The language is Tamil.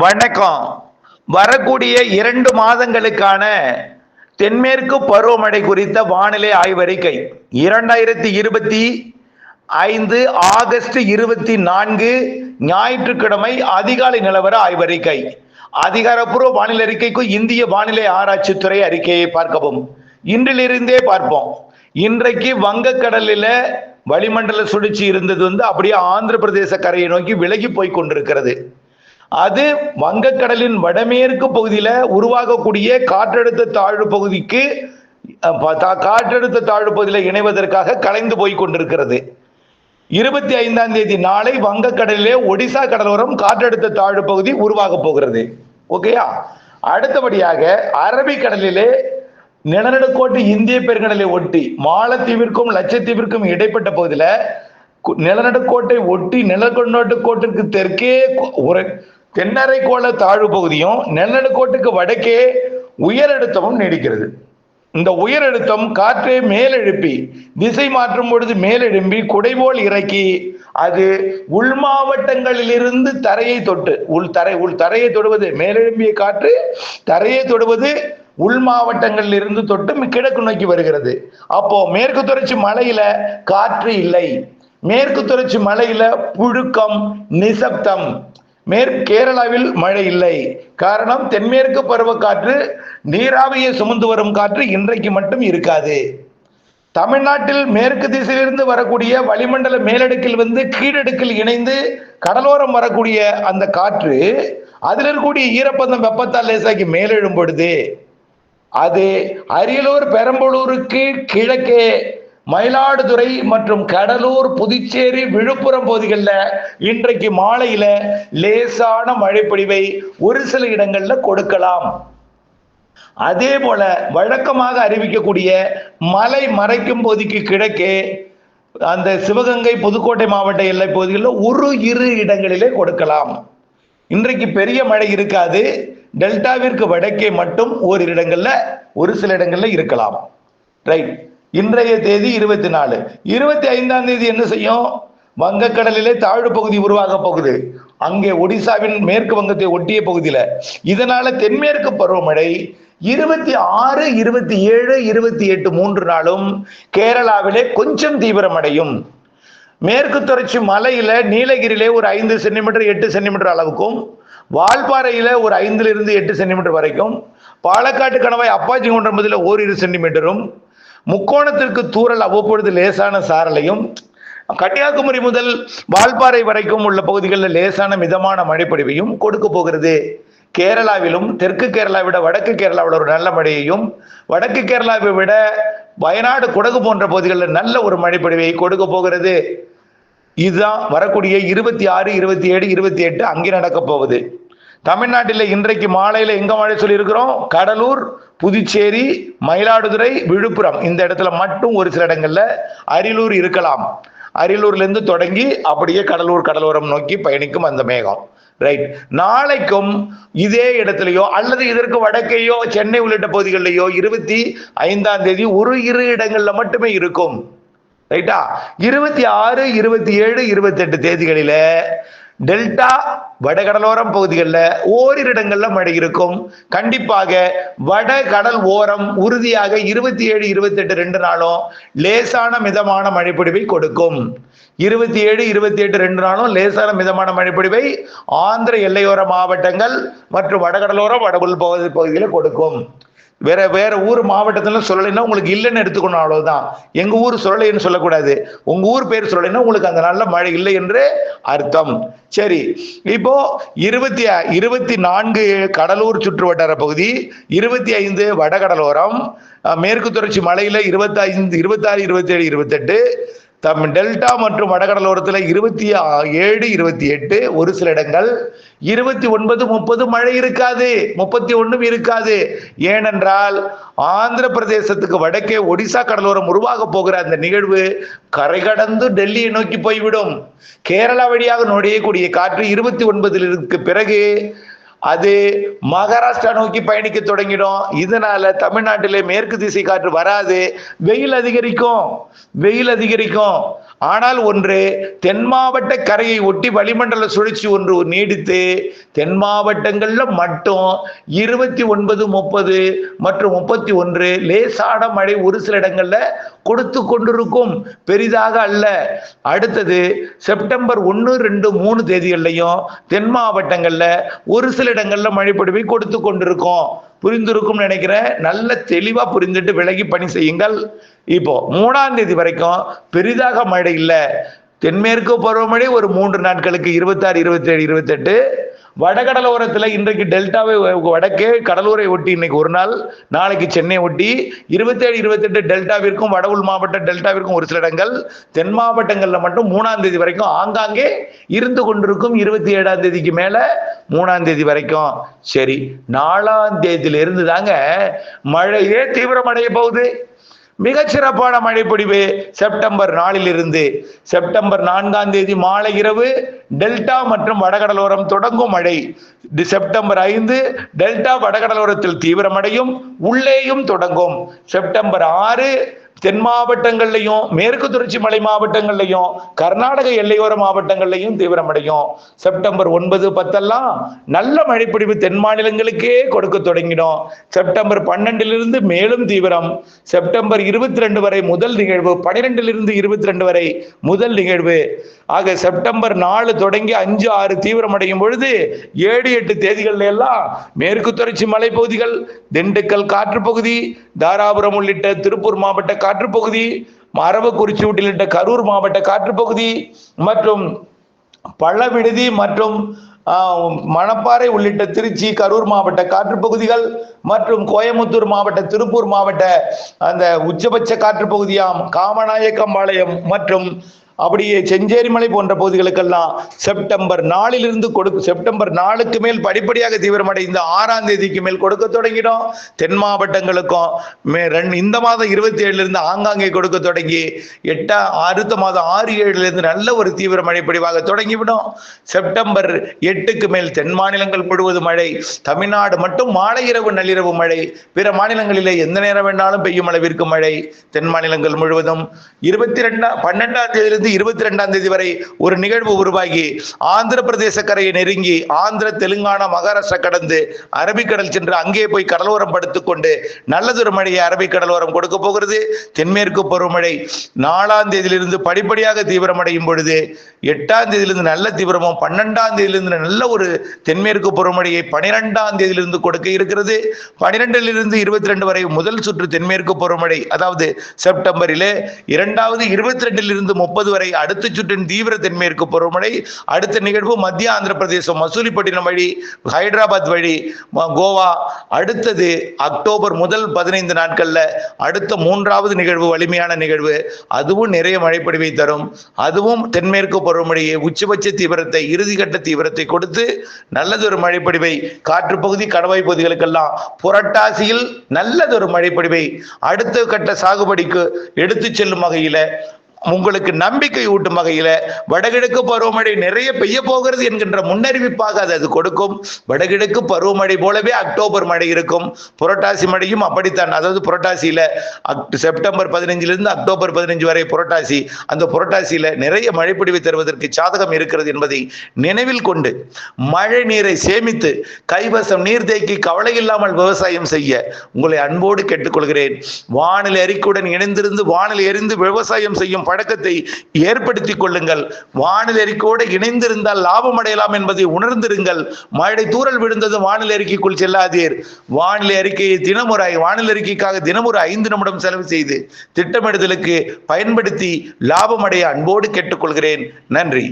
வணக்கம். வரக்கூடிய 2 மாதங்களுக்கான தென்மேற்கு பருவமழை குறித்த வானிலை ஆய்வறிக்கை 2025 ஆகஸ்ட் 24 ஞாயிற்றுக்கிழமை அதிகாலை நிலவர ஆய்வறிக்கை. அதிகாரப்பூர்வ வானிலை அறிக்கைக்கு இந்திய வானிலை ஆராய்ச்சித்துறை அறிக்கையை பார்க்கவும். இன்றிலிருந்தே பார்ப்போம். இன்றைக்கு வங்கக்கடலில் வளிமண்டல சுழற்சி இருந்தது அப்படியே ஆந்திர பிரதேச கரையை நோக்கி விலகி போய் கொண்டிருக்கிறது. அது வங்கக்கடலின் வடமேற்கு பகுதியில் உருவாகக்கூடிய காற்றழுத்த தாழ்வு பகுதிக்கு காற்றழுத்த தாழ்வு பகுதியில் இணைவதற்காக கலைந்து போய் கொண்டிருக்கிறது. 25ஆம் தேதி நாளை வங்கக்கடலிலே ஒடிசா கடலோரம் காற்றழுத்த தாழ்வு பகுதி உருவாக போகிறது. ஓகேயா? அடுத்தபடியாக அரபிக்கடலிலே நிலநடுக்கோட்டு இந்திய பெருங்கடலை ஒட்டி மாலத்தீவிற்கும் லட்சத்தீவிற்கும் இடைப்பட்ட பகுதியில் நிலநடுக்கோட்டை ஒட்டி நிலநடுக்கோட்டிற்கு தெற்கே ஒரு தென்னரைக்கோள தாழ்வு பகுதியும் நிலநடுக்கோட்டுக்கு வடக்கே உயரழுத்தமும் நீடிக்கிறது. இந்த உயரழுத்தம் காற்றை மேலெழுப்பி திசை மாற்றும் பொழுது மேலெழும்பி குடைபோல் இறக்கி அது உள் மாவட்டங்களிலிருந்து தரையை தொட்டு தரையை தொடுவது மேலெழும்பிய காற்று தரையை தொடுவது உள் மாவட்டங்களில் இருந்து தொட்டு கிழக்கு நோக்கி வருகிறது. அப்போ மேற்கு தொடர்ச்சி மலையில காற்று இல்லை. மேற்கு தொடர்ச்சி மலையில புழுக்கம், நிசப்தம். கேரளாவில் மழை இல்லை. காரணம், தென்மேற்கு பருவக்காற்று நீராவியை சுமந்து வரும் காற்று இன்றைக்கு மட்டும் இருக்காது. தமிழ்நாட்டில் மேற்கு திசையிலிருந்து வரக்கூடிய வளிமண்டல மேலடுக்கில் கீழடுக்கில் இணைந்து கடலோரம் வரக்கூடிய அந்த காற்று அதில் இருக்கக்கூடிய ஈரப்பதம் வெப்பத்தால் லேசாக்கி மேலெழும் பொழுது அது அரியலூர் பெரம்பலூருக்கு கிழக்கே மயிலாடுதுறை மற்றும் கடலூர், புதுச்சேரி, விழுப்புரம் பகுதிகளில் இன்றைக்கு மாலையில லேசான மழைப்பொழிவை ஒரு சில இடங்கள்ல கொடுக்கலாம். அதே போல வழக்கமாக அறிவிக்கக்கூடிய மலை மறைக்கும் பகுதிக்கு கிழக்கே அந்த சிவகங்கை, புதுக்கோட்டை மாவட்ட எல்லை பகுதிகளில் ஒரு இரு இடங்களிலே கொடுக்கலாம். இன்றைக்கு பெரிய மழை இருக்காது. டெல்டாவிற்கு வடக்கே மட்டும் ஓரிரு இடங்கள்ல ஒரு சில இடங்கள்ல இருக்கலாம். ரைட். இன்றைய தேதி 24. 25ஆம் தேதி என்ன செய்யும்? வங்கக்கடலிலே தாழ்வு பகுதி உருவாக போகுது. அங்கே ஒடிசாவின் மேற்கு வங்கத்தை ஒட்டிய பகுதியில. இதனால தென்மேற்கு பருவமழை 26, 27, 28 3 நாளும் கேரளாவிலே கொஞ்சம் தீவிரமடையும். மேற்கு தொடர்ச்சி மலையில நீலகிரியிலே ஒரு 5 சென்டிமீட்டர் 8 சென்டிமீட்டர் அளவுக்கும், வால்பாறையில ஒரு 5 to 8 சென்டிமீட்டர் வரைக்கும், பாலக்காட்டு கணவாய் அப்பாச்சி குன்றம் பகுதியில் ஓரிரு சென்டிமீட்டரும், முக்கோணத்திற்கு தூறல் அவ்வப்பொழுது லேசான சாரலையும், கன்னியாகுமரி முதல் வால்பாறை வரைக்கும் உள்ள பகுதிகளில் லேசான மிதமான மழைப்பொழிவையும் கொடுக்க போகிறது. கேரளாவிலும் தெற்கு கேரளாவை விட வடக்கு கேரளாவில் ஒரு நல்ல மழையையும், வடக்கு கேரளாவை விட வயநாடு, குடகு போன்ற பகுதிகளில் நல்ல ஒரு மழைப்பொழிவை கொடுக்க போகிறது. இதுதான் வரக்கூடிய 26, 27, 28 அங்கே நடக்க போகுது. தமிழ்நாட்டில் இன்றைக்கு மாலையில எங்க மழை சொல்லி இருக்கிறோம்? கடலூர், புதுச்சேரி, மயிலாடுதுறை, விழுப்புரம் இந்த இடத்துல மட்டும் ஒரு சில இடங்கள்ல அரியலூர் இருக்கலாம். அரியலூர்ல இருந்து தொடங்கி அப்படியே கடலூர் கடலோரம் நோக்கி பயணிக்கும் அந்த மேகம். ரைட். நாளைக்கும் இதே இடத்துலயோ அல்லது இதற்கு வடக்கையோ சென்னை உள்ளிட்ட பகுதிகளிலேயோ 25ஆம் தேதி ஒரு இரு இடங்கள்ல மட்டுமே இருக்கும். ரைட்டா? 26, 27, 28 தேதிகளில டெல்டா வடகடலோரம் பகுதிகளில் ஓரிரு இடங்கள்ல மழை இருக்கும். கண்டிப்பாக வட கடல் ஓரம் உறுதியாக 27, 28 2 நாளும் லேசான மிதமான மழைப்பொழிவை கொடுக்கும். 27, 28 2 நாளும் லேசான மிதமான மழைப்பொழிவை ஆந்திர எல்லையோர மாவட்டங்கள் மற்றும் வடகடலோரம் வடபுல் பகுதியில் கொடுக்கும். வேற ஊர் மாவட்டத்துல சொல்லலைன்னா உங்களுக்கு இல்லைன்னு எடுத்துக்கணும், அவ்வளவுதான். எங்க ஊர் சொல்லலைன்னு சொல்லக்கூடாது. உங்க ஊர் பேர் சொல்லலைன்னா உங்களுக்கு அந்த நல்ல மழை இல்லை என்று அர்த்தம். சரி, இப்போ 24 கடலூர் சுற்று வட்டார பகுதி, 25 வடகடலோரம், மேற்கு தொடர்ச்சி மலையில 25, 26, 27, 28, டெல்டா மற்றும் வடகடலோரத்தில் 27, 28 ஒரு சில இடங்கள், 29, 30 மழை இருக்காது, 31 இருக்காது. ஏனென்றால் ஆந்திர பிரதேசத்துக்கு வடக்கே ஒடிசா கடலோரம் உருவாக போகிற அந்த நிகழ்வு கரை கடந்து டெல்லியை நோக்கி போய்விடும். கேரளா வழியாக நுழையக்கூடிய காற்று 29 பிறகு அது மகாராஷ்டிரா நோக்கி பயணிக்க தொடங்கிடும். இதனால தமிழ்நாட்டிலே மேற்கு திசை காற்று வராது, வெயில் அதிகரிக்கும். ஆனால் ஒன்று தென் மாவட்ட கரையை ஒட்டி வளிமண்டல சுழற்சி ஒன்று நீடித்து தென் மாவட்டங்கள்ல மட்டும் 29, 30 மற்றும் 31 லேசான மழை ஒரு சில இடங்கள்ல கொடுத்து கொண்டிருக்கும், பெரிதாக அல்ல. அடுத்தது செப்டம்பர் 1, 2, 3 தேதிகள்லையும் தென் மாவட்டங்கள்ல ஒரு சில இடங்கள்ல மழைப்பொழிவை கொடுத்து கொண்டிருக்கும். புரிந்திருக்கும் நினைக்கிறேன். நல்ல தெளிவா புரிந்துட்டு விலகி பணி செய்யுங்கள். இப்போ 3ஆம் தேதி வரைக்கும் பெரிதாக மழை இல்லை. தென்மேற்கு பருவமழை ஒரு 3 நாட்களுக்கு 26, 27, 28. வடகடலோரத்தில் இன்றைக்கு டெல்டாவை வடக்கே கடலூரை ஒட்டி இன்னைக்கு ஒரு நாள், நாளைக்கு சென்னை ஒட்டி 27, 28 டெல்டாவிற்கும் வட உள் மாவட்ட டெல்டாவிற்கும் ஒரு சில இடங்கள், தென் மாவட்டங்கள்ல மட்டும் 3ஆம் தேதி வரைக்கும் ஆங்காங்கே இருந்து கொண்டிருக்கும். 27ஆம் தேதிக்கு மேல 3ஆம் தேதி வரைக்கும். சரி, 4ஆம் தேதியிலிருந்து தாங்க மழையே தீவிரமடைய போகுது. மிகச்சிறப்பான மழைப்பொழிவு செப்டம்பர் 4 செப்டம்பர் 4ஆம் தேதி மாலை இரவு டெல்டா மற்றும் வடகடலோரம் தொடங்கும் மழை. செப்டம்பர் 5 டெல்டா வடகடலோரத்தில் தீவிரமடையும், உள்ளேயும் தொடங்கும். செப்டம்பர் 6 தென் மாவட்டங்கள்லையும் மேற்கு தொடர்ச்சி மலை மாவட்டங்கள்லையும் கர்நாடக எல்லையோர மாவட்டங்கள்லையும் தீவிரமடையும். செப்டம்பர் 9, 10 நல்ல மழைப்பொழிவு தென் மாநிலங்களுக்கே கொடுக்க தொடங்கிடும். செப்டம்பர் 12 மேலும் தீவிரம். செப்டம்பர் 22 வரை முதல் நிகழ்வு, 12 22 வரை முதல் நிகழ்வு. ஆக செப்டம்பர் 4 தொடங்கி 5, 6 தீவிரமடையும் பொழுது 7, 8 தேதிகள் எல்லாம் மேற்கு தொடர்ச்சி மலைப்பகுதிகள், திண்டுக்கல் காற்றுப்பகுதி, தாராபுரம் உள்ளிட்ட திருப்பூர் மாவட்ட காற்றுப்பகுதி, அரவக்குறிச்சி உள்ளிட்ட கரூர் மாவட்ட காற்றுப்பகுதி மற்றும் பள்ளவிடுதி மற்றும் மணப்பாறை உள்ளிட்ட திருச்சி கரூர் மாவட்ட காற்றுப்பகுதிகள் மற்றும் கோயமுத்தூர் மாவட்ட திருப்பூர் மாவட்ட அந்த உச்சபட்ச காற்றுப்பகுதியாம் காமநாயக்கம்பாளையம் மற்றும் அப்படியே செஞ்சேரிமலை போன்ற பகுதிகளுக்கெல்லாம் செப்டம்பர் 4 செப்டம்பர் 4க்கு மேல் படிப்படியாக தீவிரமடைந்த 6ஆம் தேதிக்கு மேல் கொடுக்க தொடங்கிடும். தென் மாவட்டங்களுக்கும் இந்த மாதம் 27 ஆங்காங்கே கொடுக்க தொடங்கி அடுத்த மாதம் 6, 7 நல்ல ஒரு தீவிர மழை பொழிவாக தொடங்கிவிடும். செப்டம்பர் 8க்கு மேல் தென் மாநிலங்கள் முழுவதும் மழை. தமிழ்நாடு மட்டும் மாலை இரவு நள்ளிரவு மழை. பிற மாநிலங்களிலே எந்த நேரம் வேண்டாலும் பெய்யும் அளவிற்கு மழை. தென் மாநிலங்கள் முழுவதும் 12ஆம் தேதியிலிருந்து 22ஆம் தேதி வரை ஒரு நிகழ்வு உருவாகி ஆந்திர பிரதேச கரையை நெருங்கி ஆந்திர, தெலுங்கானா, மகாராஷ்டிரா கடந்து அரபிக்கடல் சென்று அங்கே போய் கடலோரம் படுத்துக் கொண்டு நல்லதொரு மழையை அரபிக்கடலோரம் கொடுக்க போகிறது. தென்மேற்கு பருவமழை 4ஆம் தேதியிலிருந்து படிப்படியாக தீவிரமடையும் பொழுது 8ஆம் தேதியிலிருந்து நல்ல தீவிரமும், 12ஆம் தேதியிலிருந்து நல்ல ஒரு தென்மேற்கு பருவமழையை 12ஆம் தேதியிலிருந்து கொடுக்க இருக்கிறது. 12லிருந்து 22 வரை முதல் சுற்று தென்மேற்கு பருவமழை, அதாவது செப்டம்பரிலே. 2வது 22லிருந்து 30 வரை அடுத்த சுற்றின் தீவிர தென்மேற்கு பருவமழை. அடுத்த நிகழ்வு மத்திய ஆந்திர பிரதேசம் மசூலிப்பட்டினம் வழி ஹைதராபாத் வழி கோவா. அடுத்தது அக்டோபர் முதல் 15 நாட்கள்ல அடுத்த 3வது நிகழ்வு வலிமையான நிகழ்வு. அதுவும் நிறைய மழைப்பொழிவை தரும். அதுவும் தென்மேற்கு பருவமழையை உச்சபட்ச தீவிரத்தை, இறுதிக்கட்ட தீவிரத்தை கொடுத்து நல்லதொரு மழைப்பொழிவை காற்று பகுதி, கடவாய் பகுதிகளுக்கெல்லாம் புரட்டாசியில் நல்லதொரு மழைப்பொழிவை அடுத்த கட்ட சாகுபடிக்கு எடுத்து செல்லும் வகையில, உங்களுக்கு நம்பிக்கை ஊட்டும் வகையில வடகிழக்கு பருவமழை நிறைய பெய்ய போகிறது என்கின்ற முன்னறிவிப்பாக அது கொடுக்கும். வடகிழக்கு பருவமழை போலவே அக்டோபர் மழை இருக்கும். புரட்டாசி மழையும் அப்படித்தான். அதாவது புரட்டாசியில செப்டம்பர் 15 அக்டோபர் 15 வரை புரட்டாசி. அந்த புரட்டாசியில நிறைய மழைப்பொழிவை தருவதற்கு சாதகம் இருக்கிறது என்பதை நினைவில் கொண்டு மழை நீரை சேமித்து கைவசம் நீர் தேக்கி கவலை இல்லாமல் விவசாயம் செய்ய உங்களை அன்போடு கேட்டுக்கொள்கிறேன். வானிலை அறிக்கையுடன் இணைந்திருந்து வானிலை அறிந்து விவசாயம் செய்யும் பழக்கத்தை ஏற்படுத்திக் கொள்ளுங்கள். வானிலை அறிக்கையோடு இணைந்திருந்தால் லாபம் அடையலாம் என்பதை உணர்ந்திருங்கள். மழை தூறல் விழுந்தது வானிலை அறிக்கைக்குள் செல்லாதீர். வானிலை அறிக்கையை வானிலை அறிக்கைக்காக தினம் ஒரு 5 நிமிடம் செலவு செய்து திட்டமிடுதலுக்கு பயன்படுத்தி லாபம் அடைய அன்போடு கேட்டுக்கொள்கிறேன். நன்றி.